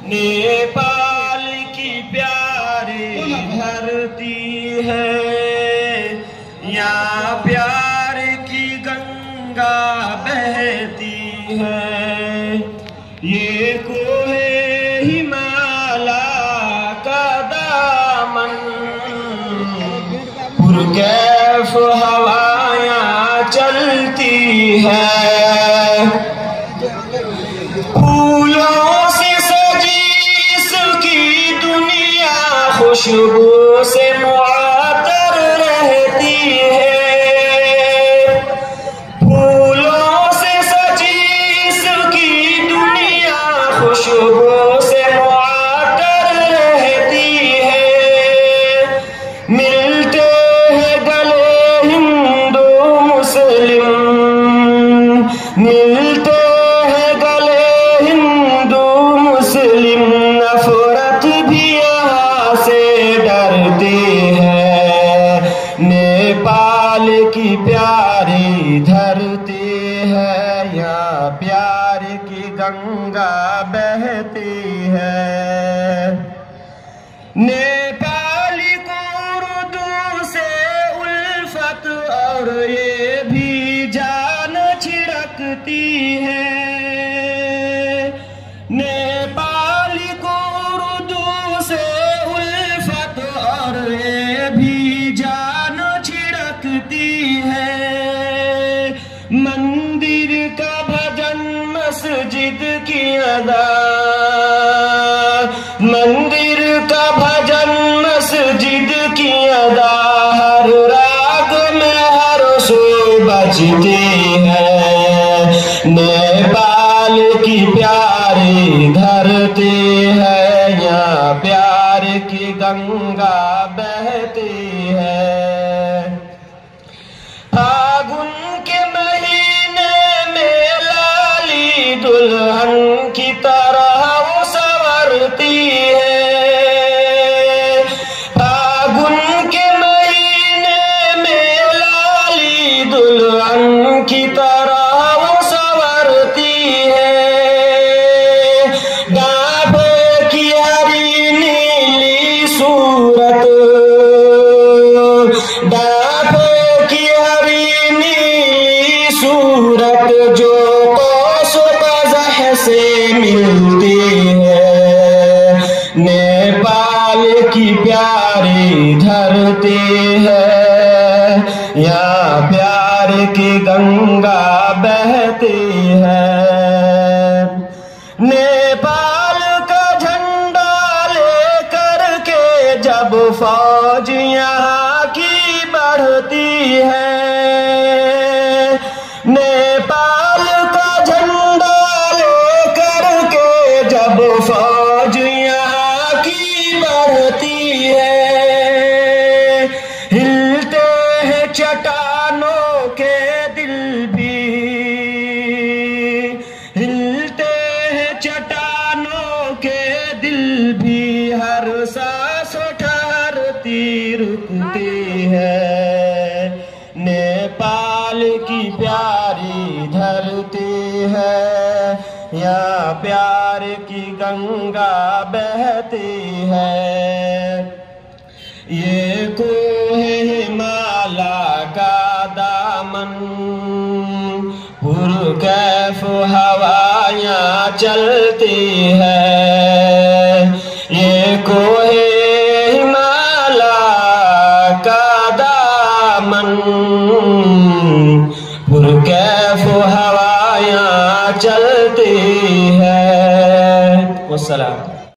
नेपाल की प्यारी धरती है, यहाँ प्यार की गंगा बहती है। ये कोहे हिमालय का दामन, पुरकैफ हवायाँ चलती है। फूलों से सजी इसकी दुनिया, खुशबू से मुअत्तर रहती है। फूलों से सजी इसकी दुनिया, खुशबू से मुअत्तर रहती है। मिलते हैं गले हिंदू मुस्लिम, मिलते नफरत भी यहाँ से डरती है। नेपाल की प्यारी धरती है, यहाँ प्यार की गंगा बहती है। नेपाली को उर्दू से उल्फत और ये भी जान छिड़कती है। नेपाली को उर्दू से उल्फत और ये भी जान छिड़कती है। मंदिर का भजन मस्जिद की अदा, मंदिर का भजन मस्जिद की अदा, हर राग में हर सो बजती है। नेपाल की प्यारी धरती है, यहाँ प्यार की गंगा बहती है। फागुन के महीने में लाली दुल्हन की तरह वो संवरती है। फागुन के महीने में लाली दुल्हन की तरह वो संवरती है। डांभे की हरी नीली सूरत, डांभे की हरी नीली सूरत जो कोसों कज़ह से मिलती है। नेपाल की प्यारी धरती है, यहाँ प्यार की गंगा बहती है। नेपाल का झंडा लेकर के जब फौज यहाँ की बढ़ती है, नेपाल का झंडा लेकर के जब फौज यहाँ की बढ़ती है। हिलते हैं चट्टानों के दिल भी, हिलते हैं चट्टानों के दिल भी, हर सांस ठहरती रुकती है। नेपाल की प्यारी धरती है, यहाँ प्यार की गंगा बहती है। ये कोहे हिमालय का दामन, पुरकैफ हवायाँ चलती है। ये कोहे हिमालय का दामन, पुरकैफ हवायाँ चलती है। वस्सलाम।